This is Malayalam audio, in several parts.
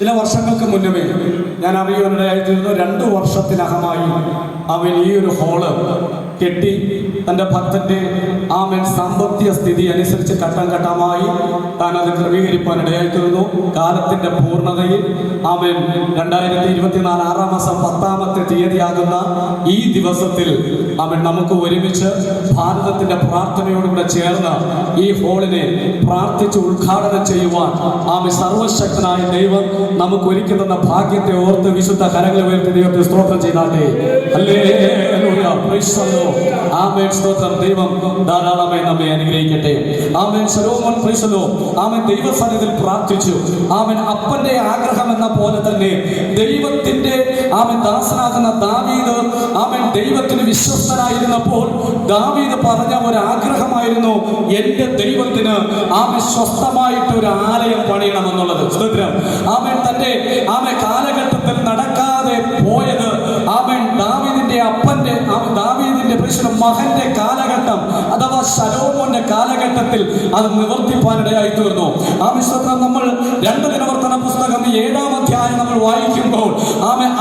ചില വർഷങ്ങൾക്ക് മുന്നമേ ഞാൻ അറിയുവാനിടയായിത്തീർന്നു. 2 വർഷത്തിനകമായി അവൻ ഈ ഒരു ഹോള് കെട്ടി തൻ്റെ ഭക്തന്റെ സാമ്പത്തിക സ്ഥിതി അനുസരിച്ച് ഘട്ടം ഘട്ടമായി താൻ അത് ക്രമീകരിക്കാനിടയായിത്തീർന്നു. കാലത്തിന്റെ പൂർണ്ണതയിൽ അവൻ 2024 6 മാസം 10-ാമത്തെ തീയതിയാകുന്ന ഈ ദിവസത്തിൽ അവൻ നമുക്ക് ഒരുമിച്ച് ഭാരതത്തിന്റെ പ്രാർത്ഥനയോടുകൂടെ ചേർന്ന് ഈ ഹോളിനെ പ്രാർത്ഥിച്ച് ഉദ്ഘാടനം ചെയ്യുവാൻ സർവശക്തനായ ദൈവം നമുക്ക് ഒരുക്കി തന്ന ഭാഗ്യത്തെ ഓർത്ത് വിശുദ്ധ കരങ്ങൾ ഉയർത്തി ദൈവത്തെ സ്തോത്രം ചെയ്താട്ടെ. ഹല്ലേലൂയ, പ്രൈസ് ദി ലോർഡ്. ആമേൻ. സ്തോത്രം. ദൈവം ധാരാളമായി നമ്മെ അനുഗ്രഹിക്കട്ടെ. ആമേൻ. ശലോമോൻ പ്രൈസ് ദി ലോർഡ്. ആമേൻ. ദൈവസന്നിധിയിൽ പ്രാർത്ഥിച്ചു. ആമേൻ. അപ്പന്റെ ആഗ്രഹം എന്ന പോലെ തന്നെ ദൈവത്തിന്റെ ദാസനാകുന്ന ദാവീദ് ദൈവത്തിന് വിശ്വസ്തനായിരുന്നപ്പോൾ ദാവീദ് പറഞ്ഞ ഒരു ആഗ്രഹമായിരുന്നു, എന്റെ ദൈവത്തിന് സ്വസ്ഥമായിട്ട് ഒരു ആലയം പണിയണമെന്നുള്ളത്. സ്തോത്രം. തന്റെ കാലഘട്ടത്തിൽ നടക്കാതെ പോയത് ദാവീദിന്റെ അപ്പന്റെ ദാവീദിന്റെ മകന്റെ കാലഘട്ടം അഥവാ ശലോമോന്റെ കാലഘട്ടത്തിൽ അത് നിവർത്തിപ്പാനിടയായി തീർന്നു. നമ്മൾ 2 ദിനവർത്തന പുസ്തകം 7-ാം അധ്യായം നമ്മൾ വായിക്കുമ്പോൾ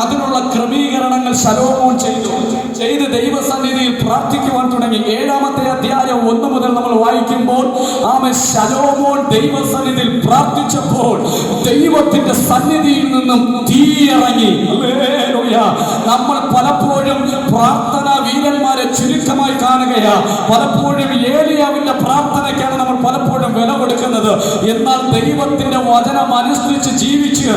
അതിനുള്ള ക്രമീകരണങ്ങൾ ശലോമോൻ ചെയ്ത് ദൈവസന്നിധിയിൽ പ്രാർത്ഥിക്കുവാൻ തുടങ്ങി. 7-ാമത്തെ അധ്യായം 1 മുതൽ നമ്മൾ വായിക്കുമ്പോൾ ശലോമോൻ ദൈവസന്നിധിയിൽ പ്രാർത്ഥിച്ചപ്പോൾ ദൈവത്തിന്റെ സന്നിധിയിൽ നിന്നും തീ ഇറങ്ങി. നമ്മൾ പലപ്പോഴും പ്രാർത്ഥനാ വീരന്മാരെ ചുരുക്കമായി കാണുകയാ. പലപ്പോഴും ഏലിയാവിന്റെ പ്രാർത്ഥനയ്ക്കാണ് നമ്മൾ പലപ്പോഴും വില കൊടുക്കുന്നത്. എന്നാൽ ദൈവത്തിന്റെ വചനം അനുസരിച്ച് ജീവിച്ച്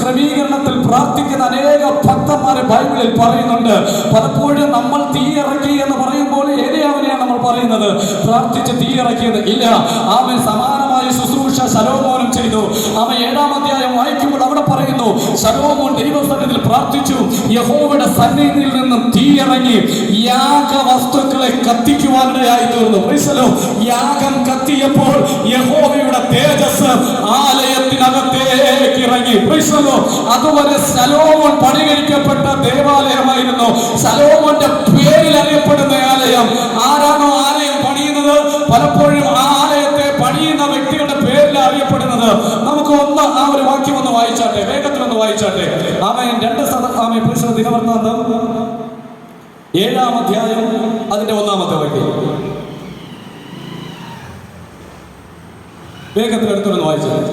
ക്രമീകരണത്തിൽ പ്രാർത്ഥിക്കുന്ന അനേക ഭക്തന്മാരെ ബൈബിളിൽ പറയുന്നുണ്ട്. പലപ്പോഴും നമ്മൾ തീ ഇറക്കി എന്ന് പറയുമ്പോൾ ഏലിയാവിനെയാണ് നമ്മൾ പറയുന്നത്, പ്രാർത്ഥിച്ച് തീ ഇറക്കിയത് ഇല്ല. സമാനമായ ശുശ്രൂഷ ശലോമോനും ചെയ്തു. 7-ാം അധ്യായം വായിക്കുമ്പോൾ അവിടെ പറയുന്നു, ശലോമോൻ ദൈവസന്നിധിയിൽ പ്രാർത്ഥിച്ചു, യഹോവയുടെ സന്നിധിയിൽ നിന്നും തീ ഇറങ്ങി യാഗവസ്തുക്കളെ കത്തിക്കുവാനിടയായി തീർന്നു. യാഗം കത്തിയപ്പോൾ യഹോവയുടെ തേജസ് ആലയത്തിനകത്തേക്ക് ഇറങ്ങി. അതുവരെ ശലോമോൻ പണികരിക്കപ്പെട്ട ദേവാലയമായിരുന്നു. ശലോമോന്റെ പേരിൽ അറിയപ്പെടുന്ന ആലയം. ആരാണോ ആലയം പണിയുന്നത്, പലപ്പോഴും ആ ആലയത്തെ പണിയുന്ന വ്യക്തിയുടെ പേരിൽ അറിയപ്പെടുന്നത്. നമുക്ക് ഒരു വാക്യം ഒന്ന് വായിച്ചാട്ടെ, വേഗത്തിലൊന്ന് വായിച്ചാട്ടെ. 2 ദിനവൃത്താന്തം 7-ാം അധ്യായം അതിന്റെ 1-ാമത്തെ വാക്യം വേഗത്തിൽ എടുത്തൊന്ന് വായിച്ചാട്ടെ.